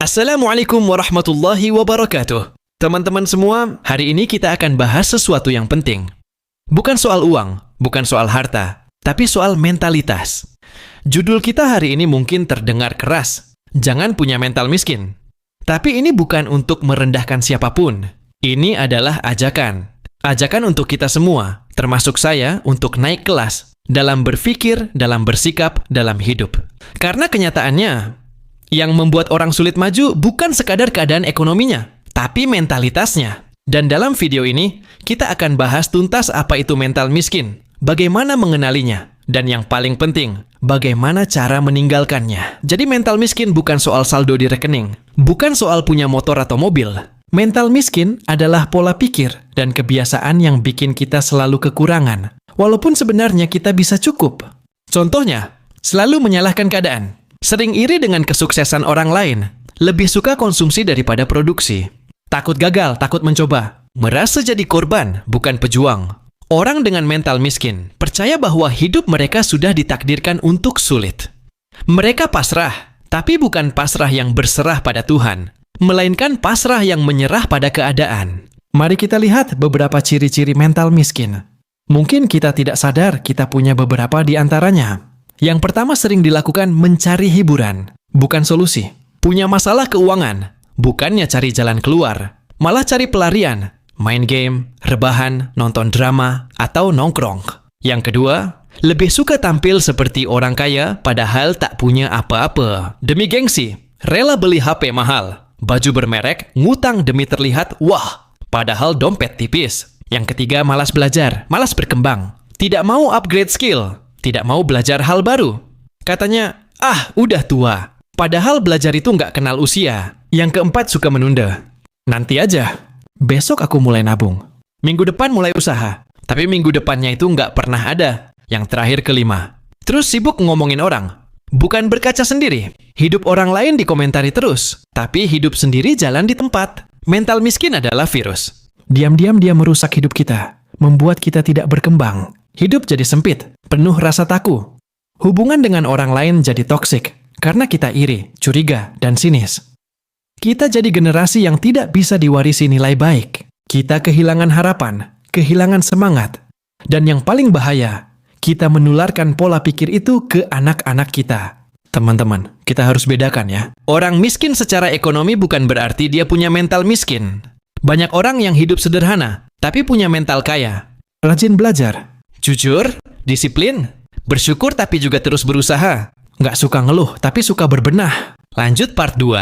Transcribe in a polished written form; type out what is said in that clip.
Assalamualaikum warahmatullahi wabarakatuh. Teman-teman semua, hari ini kita akan bahas sesuatu yang penting. Bukan soal uang, bukan soal harta, tapi soal mentalitas. Judul kita hari ini mungkin terdengar keras. Jangan punya mental miskin. Tapi ini bukan untuk merendahkan siapapun. Ini adalah ajakan. Ajakan untuk kita semua, termasuk saya, untuk naik kelas dalam berpikir, dalam bersikap, dalam hidup. Karena kenyataannya, yang membuat orang sulit maju bukan sekadar keadaan ekonominya, tapi mentalitasnya. Dan dalam video ini, kita akan bahas tuntas apa itu mental miskin, bagaimana mengenalinya, dan yang paling penting, bagaimana cara meninggalkannya. Jadi mental miskin bukan soal saldo di rekening, bukan soal punya motor atau mobil. Mental miskin adalah pola pikir dan kebiasaan yang bikin kita selalu kekurangan, walaupun sebenarnya kita bisa cukup. Contohnya, selalu menyalahkan keadaan. Sering iri dengan kesuksesan orang lain, lebih suka konsumsi daripada produksi. Takut gagal, takut mencoba. Merasa jadi korban, bukan pejuang. Orang dengan mental miskin percaya bahwa hidup mereka sudah ditakdirkan untuk sulit. Mereka pasrah, tapi bukan pasrah yang berserah pada Tuhan, melainkan pasrah yang menyerah pada keadaan. Mari kita lihat beberapa ciri-ciri mental miskin. Mungkin kita tidak sadar kita punya beberapa di antaranya. Yang pertama sering dilakukan mencari hiburan, bukan solusi. Punya masalah keuangan, bukannya cari jalan keluar, malah cari pelarian, main game, rebahan, nonton drama, atau nongkrong. Yang kedua, lebih suka tampil seperti orang kaya padahal tak punya apa-apa. Demi gengsi, rela beli HP mahal, baju bermerek, ngutang demi terlihat wah, padahal dompet tipis. Yang ketiga, malas belajar, malas berkembang, tidak mau upgrade skill, tidak mau belajar hal baru. Katanya, udah tua. Padahal belajar itu nggak kenal usia. Yang keempat, suka menunda. Nanti aja. Besok aku mulai nabung. Minggu depan mulai usaha. Tapi minggu depannya itu nggak pernah ada. Yang terakhir, kelima. Terus sibuk ngomongin orang. Bukan berkaca sendiri. Hidup orang lain dikomentari terus. Tapi hidup sendiri jalan di tempat. Mental miskin adalah virus. Diam-diam dia merusak hidup kita. Membuat kita tidak berkembang. Hidup jadi sempit, penuh rasa takut. Hubungan dengan orang lain jadi toksik, karena kita iri, curiga, dan sinis. Kita jadi generasi yang tidak bisa diwarisi nilai baik. Kita kehilangan harapan, kehilangan semangat. Dan yang paling bahaya, kita menularkan pola pikir itu ke anak-anak kita. Teman-teman, kita harus bedakan ya. Orang miskin secara ekonomi bukan berarti dia punya mental miskin. Banyak orang yang hidup sederhana, tapi punya mental kaya. Rajin belajar. Jujur, disiplin, bersyukur tapi juga terus berusaha. Nggak suka ngeluh, tapi suka berbenah. Lanjut part 2.